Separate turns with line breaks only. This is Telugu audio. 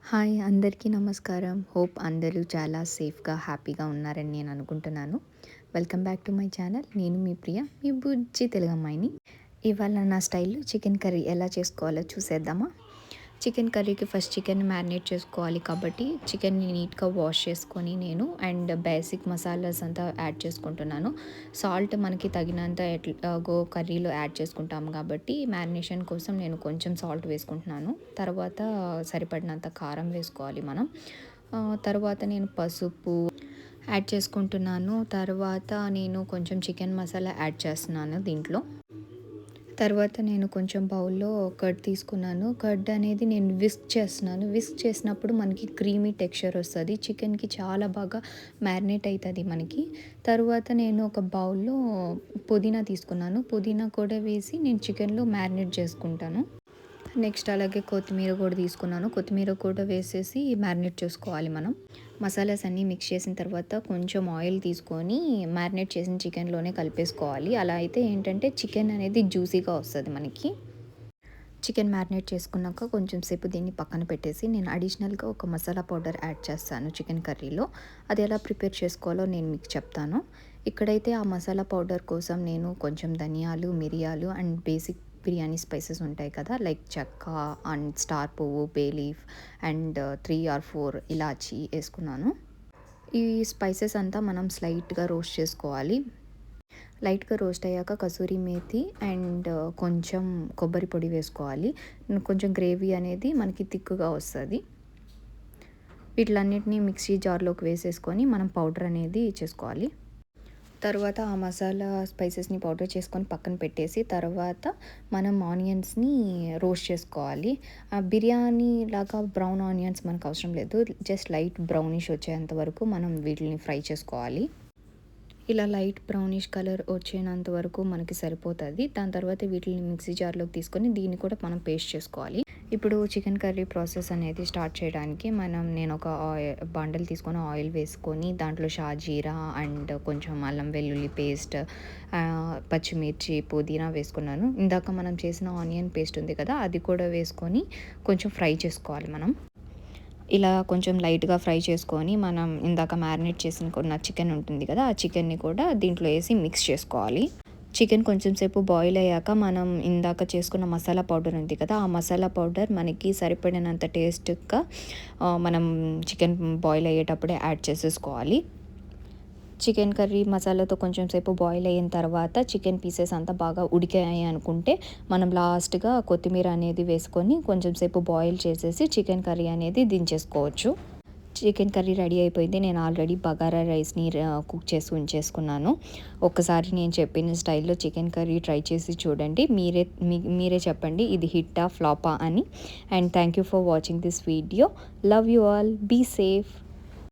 హాయ్ అందరికీ నమస్కారం. హోప్ అందరూ చాలా సేఫ్‌గా, హ్యాపీగా ఉన్నారని నేను అనుకుంటున్నాను. Welcome back to my channel. నేను మీ ప్రియ, మీ బుజ్జి తెలుగమ్మాయిని. ఇవాళ నా స్టైల్‌లో చికెన్ కర్రీ ఎలా చేసుకోవాలో చూసేద్దామా? చికెన్ కర్రీకి ఫస్ట్ చికెన్ మ్యారినేట్ చేసుకోవాలి కాబట్టి చికెన్ని నీట్‌గా వాష్ చేసుకొని నేను బేసిక్ మసాలాస్ అంతా యాడ్ చేసుకుంటున్నాను. సాల్ట్ మనకి తగినంత ఎట్లాగో కర్రీలో యాడ్ చేసుకుంటాం కాబట్టి మ్యారినేషన్ కోసం నేను కొంచెం సాల్ట్ వేసుకుంటున్నాను. తర్వాత సరిపడినంత కారం వేసుకోవాలి మనం. తర్వాత నేను పసుపు యాడ్ చేసుకుంటున్నాను. తర్వాత నేను కొంచెం చికెన్ మసాలా యాడ్ చేస్తున్నాను దీంట్లో. తర్వాత నేను కొంచెం బౌల్‌లో కర్డ్ తీసుకున్నాను. కర్డ్ అనేది నేను విస్క్ చేస్తున్నాను. విస్క్ చేసినప్పుడు మనకి క్రీమీ టెక్స్చర్ వస్తది. చికెన్‌కి చాలా బాగా మ్యారినేట్ అయితది మనకి. తరువాత నేను ఒక బౌల్‌లో పుదీనా తీసుకున్నాను. పుదీనా కూడా వేసి నేను చికెన్‌లో మ్యారినేట్ చేసుకుంటాను. నెక్స్ట్ అలాగే కొత్తిమీర కూడా తీసుకున్నాను. కొత్తిమీర కూడా వేసేసి మ్యారినేట్ చేసుకోవాలి మనం. మసాలాస్ అన్నీ మిక్స్ చేసిన తర్వాత కొంచెం ఆయిల్ తీసుకొని మ్యారినేట్ చేసిన చికెన్‌లోనే కలిపేసుకోవాలి. అలా అయితే ఏంటంటే చికెన్ అనేది జ్యూసీగా వస్తది మనకి. చికెన్ మ్యారినేట్ చేసుకున్నాక కొంచెం సేపు దీన్ని పక్కన పెట్టేసి నేను అడిషనల్‌గా ఒక మసాలా పౌడర్ యాడ్ చేస్తాను చికెన్ కర్రీలో. అది ఎలా ప్రిపేర్ చేసుకోవాలో నేను మీకు చెప్తాను. ఇక్కడైతే ఆ మసాలా పౌడర్ కోసం నేను కొంచెం ధనియాలు, మిరియాలు అండ్ బేసిక్ బిర్యానీ స్పైసెస్ ఉంటాయి కదా! లైక్ చెక్క అండ్ స్టార్ పువ్వు, బే లీఫ్ అండ్ 3 ఆర్ 4 ఇలాచీ ఏసుకున్నాను. ఈ స్పైసెస్ అంతా మనం స్లైట్‌గా రోస్ట్ చేసుకోవాలి. లైట్‌గా రోస్ట్ అయ్యాక కసూరి మేతి అండ్ కొంచెం కొబ్బరి పొడి వేసుకోవాలి. కొంచెం గ్రేవీ అనేది మనకి థిక్‌గా వస్తది. వీటిలన్నిటిని మిక్సీ జార్‌లోకి వేసేసుకొని మనం పౌడర్ అనేది చేసుకోవాలి. తర్వాత ఆ మసాలా స్పైసెస్‌ని పౌడర్ చేసుకొని పక్కన పెట్టేసి, తర్వాత మనం ఆనియన్స్‌ని రోస్ట్ చేసుకోవాలి. బిర్యానీ లాగా బ్రౌన్ ఆనియన్స్ మనకు అవసరం లేదు. జస్ట్ లైట్ బ్రౌనిష్ వచ్చేంత వరకు మనం వీటిని ఫ్రై చేసుకోవాలి. ఇలా లైట్ బ్రౌనిష్ కలర్ వచ్చేంత వరకు మనకి సరిపోతది. దాని తర్వాత వీటిని మిక్సీ జార్‌లోకి తీసుకొని దీన్ని కూడా మనం పేస్ట్ చేసుకోవాలి. ఇప్పుడు చికెన్ కర్రీ ప్రాసెస్ అనేది స్టార్ట్ చేయడానికి నేను ఒక బండల్ తీసుకొని ఆయిల్ వేసుకొని దాంట్లో షాజీరా అండ్ కొంచెం అల్లం వెల్లుల్లి పేస్ట్, పచ్చిమిర్చి, పుదీనా వేసుకున్నాను. ఇందాక మనం చేసిన ఆనియన్ పేస్ట్ ఉంది కదా! అది కూడా వేసుకొని కొంచెం ఫ్రై చేసుకోవాలి మనం. ఇలా కొంచెం లైట్‌గా ఫ్రై చేసుకొని మనం ఇందాక మ్యారినేట్ చేసుకున్న చికెన్ ఉంటుంది కదా! ఆ చికెన్‌ని కూడా దీంట్లో ఏసి మిక్స్ చేసుకోవాలి. చికెన్ కొంచెం సేపు బాయిల్ అయ్యాక మనం ఇందాక చేసుకున్న మసాలా పౌడర్ ఉంది కదా! ఆ మసాలా పౌడర్ మనకి సరిపడినంత టేస్ట్‌గా మనం చికెన్ బాయిల్ అయ్యేటప్పుడే యాడ్ చేసేసుకోవాలి. చికెన్ కర్రీ మసాలాతో కొంచెం సేపు బాయిల్ అయిన తర్వాత చికెన్ పీసెస్ అంతా బాగా ఉడికాయి అనుకుంటే మనం లాస్ట్‌గా కొత్తిమీర అనేది వేసుకొని కొంచెం సేపు బాయిల్ చేసేసి చికెన్ కర్రీ అనేది దించేసుకోవచ్చు. చికెన్ కర్రీ రెడీ అయిపోయింది. నేను ఆల్రెడీ బగారా రైస్‌ని కుక్ చేసి ఉంచేసుకున్నాను. ఒక్కసారి నేను చెప్పిన స్టైల్‌లో చికెన్ కర్రీ ట్రై చేసి చూడండి. మీరే చెప్పండి ఇది హిట్టా? ఫ్లాపా? అని. Thank you for watching this video. Love you all. Be safe.